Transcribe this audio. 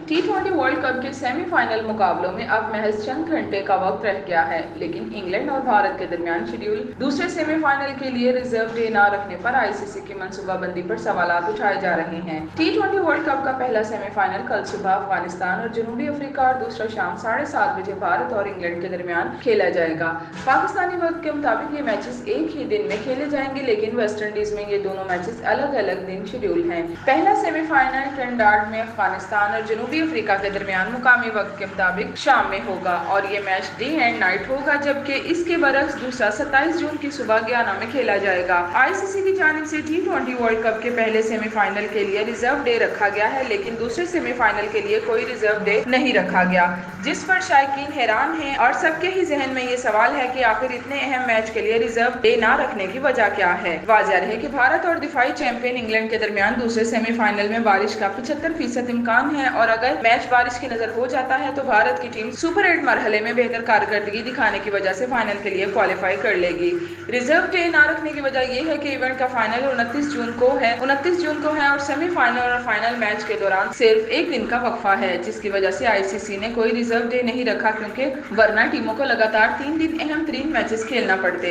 T20 world cup के semifinal मुकाबलों में अब महज चंद घंटे का वक्त रह गया है, लेकिन इंग्लैंड और भारत के दरमियान शेड्यूल दूसरे सेमीफाइनल के लिए रिजर्व डे न रखने पर आईसीसी की मंसूबाबंदी पर सवालात उठाए जा रहे हैं। T20 वर्ल्ड कप का पहला सेमीफाइनल कल सुबह अफगानिस्तान और जनूबी अफ्रीका और दूसरा शाम 7:30 बजे भारत और इंग्लैंड के दरमियान खेला जाएगा। पाकिस्तानी वक्त के मुताबिक ये मैचेस एक ही दिन में खेले जाएंगे, लेकिन वेस्ट इंडीज में ये दोनों मैचेस अलग अलग दिन शेड्यूल हैं। पहला सेमीफाइनल ट्रिनिडाद में अफगानिस्तान और जनूबी अफ्रीका के दरमियान मुकामी वक्त के मुताबिक शाम में होगा और ये मैच डे एंड नाइट होगा, जबकि इसके बरक्स दूसरा 27 जून की सुबह गयाना में खेला जाएगा। आईसीसी की जानिब से T20 वर्ल्ड कप के पहले सेमीफाइनल के लिए रिजर्व डे रखा गया है, लेकिन दूसरे सेमीफाइनल के लिए कोई रिजर्व डे नहीं रखा गया, जिस पर शायकीन हैरान हैं और सबके ही जहन में ये सवाल है कि आखिर इतने अहम मैच के लिए रिजर्व डे ना रखने की वजह क्या है। वाज़ेह रहे कि भारत और दिफाई चैंपियन इंग्लैंड के दरमियान दूसरे सेमीफाइनल में बारिश का 75% इम्कान है और अगर मैच बारिश की नजर हो जाता है तो भारत की टीम सुपर 8 मरहले में बेहतर कारकर्दगी दिखाने की वजह से फाइनल के लिए क्वालिफाई कर लेगी। रिजर्व डे ना रखने की वजह यह है कि इवेंट का फाइनल 29 जून को है और सेमीफाइनल और फाइनल मैच के दौरान सिर्फ एक दिन का वक्फा है, जिसकी वजह से आईसीसी ने कोई रिजर्व डे नहीं रखा, क्योंकि वरना टीमों को लगातार 3 दिन अहम तरीन मैचेस खेलना पड़ते।